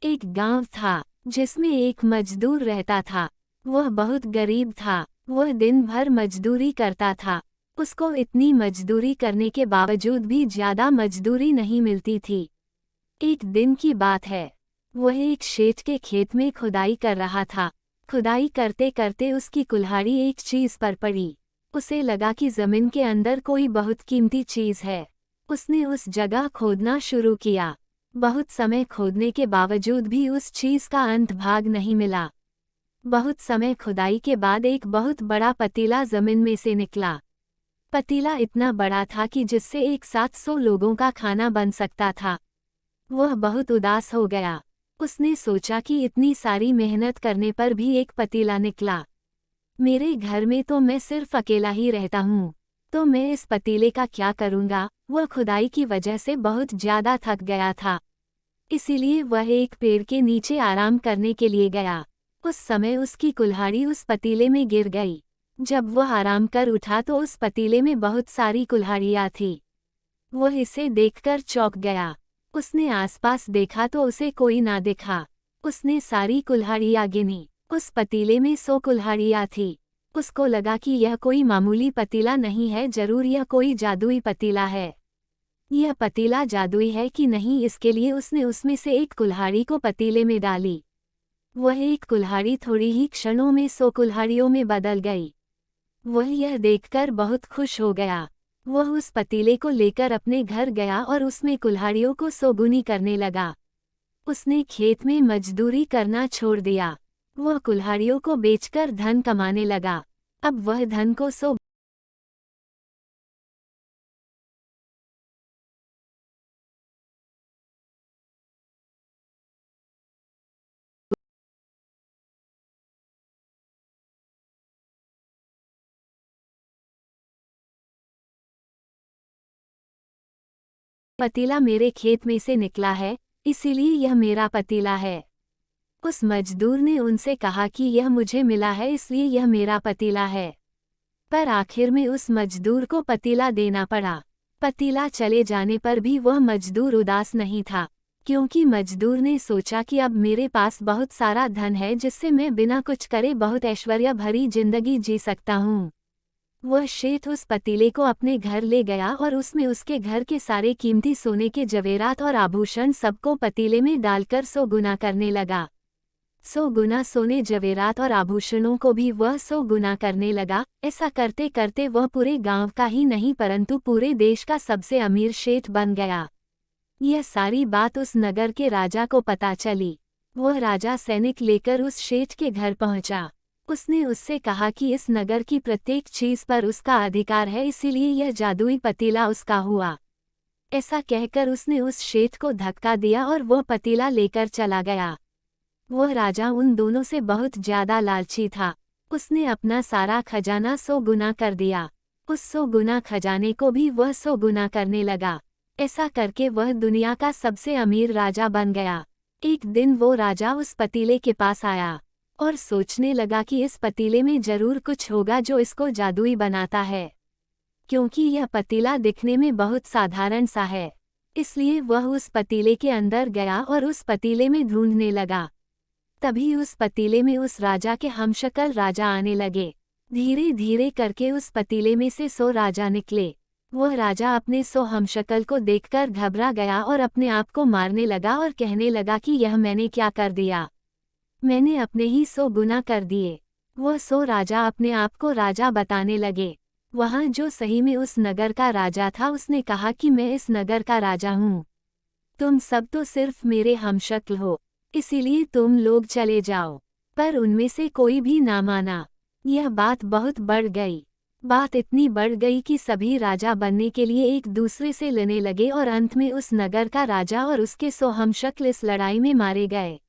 एक गांव था जिसमें एक मजदूर रहता था। वह बहुत गरीब था। वह दिन भर मजदूरी करता था। उसको इतनी मजदूरी करने के बावजूद भी ज्यादा मजदूरी नहीं मिलती थी। एक दिन की बात है। वह एक शेठ के खेत में खुदाई कर रहा था। खुदाई करते करते उसकी कुल्हाड़ी एक चीज पर पड़ी। उसे लगा कि जमीन के अंदर कोई बहुत कीमती चीज है। उसने उस जगह खोदना शुरू किया। बहुत समय खोदने के बावजूद भी उस चीज का अंत भाग नहीं मिला। बहुत समय खुदाई के बाद एक बहुत बड़ा पतीला जमीन में से निकला। पतीला इतना बड़ा था कि जिससे एक 700 लोगों का खाना बन सकता था। वह बहुत उदास हो गया। उसने सोचा कि इतनी सारी मेहनत करने पर भी एक पतीला निकला। मेरे घर में तो मैं सिर्फ अकेला ही रहता हूँ, तो मैं इस पतीले का क्या करूँगा। वह खुदाई की वजह से बहुत ज्यादा थक गया था। इसीलिए वह एक पेड़ के नीचे आराम करने के लिए गया। उस समय उसकी कुल्हाड़ी उस पतीले में गिर गई। जब वह आराम कर उठा तो उस पतीले में बहुत सारी कुल्हाड़ियाँ थी। वह इसे देखकर चौंक गया। उसने आसपास देखा तो उसे कोई ना दिखा। उसने सारी कुल्हाड़ियाँ गिनी। उस पतीले में 100 कुल्हाड़ियाँ थी। उसको लगा कि यह कोई मामूली पतीला नहीं है, जरूर यह कोई जादुई पतीला है। यह पतीला जादुई है कि नहीं, इसके लिए उसने उसमें से एक कुल्हाड़ी को पतीले में डाली। वह एक कुल्हाड़ी थोड़ी ही क्षणों में 100 कुल्हाड़ियों में बदल गई। वह यह देखकर बहुत खुश हो गया। वह उस पतीले को लेकर अपने घर गया और उसमें कुल्हाड़ियों को 100 गुनी करने लगा। उसने खेत में मजदूरी करना छोड़ दिया। वह कुल्हाड़ियों को बेचकर धन कमाने लगा। अब वह धन को 100 पतीला मेरे खेत में से निकला है, इसीलिए यह मेरा पतीला है। उस मजदूर ने उनसे कहा कि यह मुझे मिला है, इसलिए यह मेरा पतीला है। पर आखिर में उस मजदूर को पतीला देना पड़ा। पतीला चले जाने पर भी वह मजदूर उदास नहीं था, क्योंकि मजदूर ने सोचा कि अब मेरे पास बहुत सारा धन है जिससे मैं बिना कुछ करे बहुत ऐश्वर्य भरी जिंदगी जी सकता हूँ। वह शेठ उस पतीले को अपने घर ले गया और उसमें उसके घर के सारे कीमती सोने के जवेरात और आभूषण सबको पतीले में डालकर 100 गुना करने लगा। 100 गुना सोने जवेरात और आभूषणों को भी वह 100 गुना करने लगा। ऐसा करते करते वह पूरे गांव का ही नहीं परंतु पूरे देश का सबसे अमीर शेठ बन गया। यह सारी बात उस नगर के राजा को पता चली। वह राजा सैनिक लेकर उस शेठ के घर पहुंचा। उसने उससे कहा कि इस नगर की प्रत्येक चीज पर उसका अधिकार है, इसीलिए यह जादुई पतीला उसका हुआ। ऐसा कहकर उसने उस शेठ को धक्का दिया और वह पतीला लेकर चला गया। वह राजा उन दोनों से बहुत ज्यादा लालची था। उसने अपना सारा खजाना 100 गुना कर दिया। उस 100 गुना खजाने को भी वह 100 गुना करने लगा। ऐसा करके वह दुनिया का सबसे अमीर राजा बन गया। एक दिन वो राजा उस पतीले के पास आया और सोचने लगा कि इस पतीले में जरूर कुछ होगा जो इसको जादुई बनाता है, क्योंकि यह पतीला दिखने में बहुत साधारण सा है। इसलिए वह उस पतीले के अंदर गया और उस पतीले में ढूंढने लगा। तभी उस पतीले में उस राजा के हमशक्ल राजा आने लगे। धीरे धीरे करके उस पतीले में से 100 राजा निकले। वह राजा अपने 100 हमशक्ल को देखकर घबरा गया और अपने आप को मारने लगा और कहने लगा कि यह मैंने क्या कर दिया, मैंने अपने ही 100 गुना कर दिए। वह 100 राजा अपने आप को राजा बताने लगे। वहाँ जो सही में उस नगर का राजा था उसने कहा कि मैं इस नगर का राजा हूँ, तुम सब तो सिर्फ मेरे हमशक्ल हो, इसीलिए तुम लोग चले जाओ। पर उनमें से कोई भी ना माना। यह बात बहुत बढ़ गई। बात इतनी बढ़ गई कि सभी राजा बनने के लिए एक दूसरे से लड़ने लगे और अंत में उस नगर का राजा और उसके 100 हमशक्ल इस लड़ाई में मारे गए।